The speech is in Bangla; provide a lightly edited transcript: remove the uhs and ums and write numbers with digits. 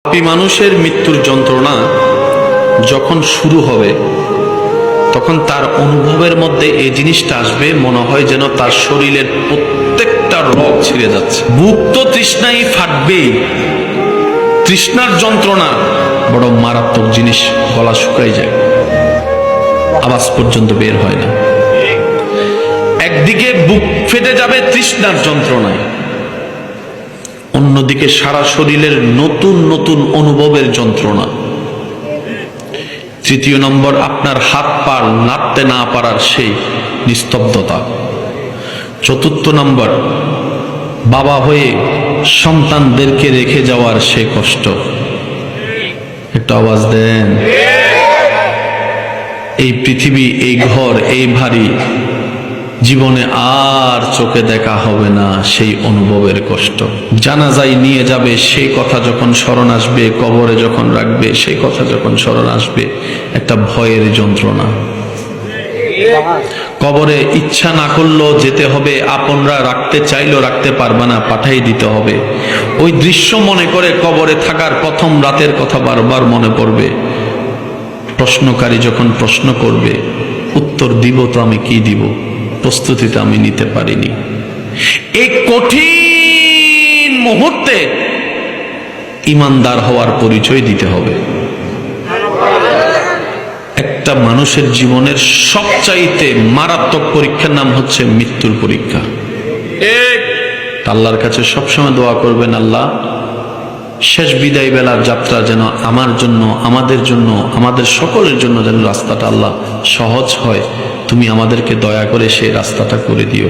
পাপী মানুষের মৃত্যুর যন্ত্রণা যখন শুরু হবে তখন তার অনুভবের মধ্যে এই জিনিসটা আসবে, মনে হয় যেন তার শরীরের প্রত্যেকটা রগ ছিঁড়ে যাচ্ছে। বুক তো তৃষ্ণাই ফাটবেই, তৃষ্ণার যন্ত্রণা বড় মারাত্মক জিনিস, গলা শুকাই যায়, আওয়াজ পর্যন্ত বের হয় না। একদিকে বুক ফেটে যাবে তৃষ্ণার যন্ত্রণায়, অন্যদিকে সারা শরীরের নতুন নতুন অনুভবের যন্ত্রণা। তৃতীয় নম্বর, আপনার হাত পা নাড়তে না পারার সেই নিস্তব্ধতা। চতুর্থ নম্বর, বাবা হয়ে সন্তানদেরকে রেখে যাওয়ার সেই কষ্ট। একটা আওয়াজ দেন। এই পৃথিবী, এই ঘর, এই বাড়ি জীবনে আর চোখে দেখা হবে না, সেই অনুভবের কষ্ট। জানাজায় নিয়ে যাবে সেই কথা যখন স্মরণ আসবে, কবরে যখন রাখবে সেই কথা যখন স্মরণ আসবে, একটা ভয়ের যন্ত্রণা। কবরে ইচ্ছা না করলেও যেতে হবে, আপনরা রাখতে চাইলেও রাখতে পারবে না, পাঠাই দিতে হবে। ওই দৃশ্য মনে করে কবরে থাকার প্রথম রাতের কথা বারবার মনে পড়বে। প্রশ্নকারী যখন প্রশ্ন করবে, উত্তর দিব তো আমি কি দিব, প্রস্তুতিতে আমি নিতে পারিনি। এই কঠিন মুহূর্তে ঈমানদার হওয়ার পরিচয় দিতে হবে। একটা মানুষের জীবনের সবচাইতে মারাত্মক পরীক্ষার নাম হচ্ছে মৃত্যুর পরীক্ষা। আল্লাহর কাছে সবসময় দোয়া করবেন, আল্লাহ শেষ বিদায় বেলার যাত্রা যেন আমার জন্য, আমাদের জন্য, আমাদের সকলের জন্য যেন রাস্তাটা আল্লাহ সহজ হয়, তুমি আমাদেরকে দয়া করে সেই রাস্তাটা করে দিও।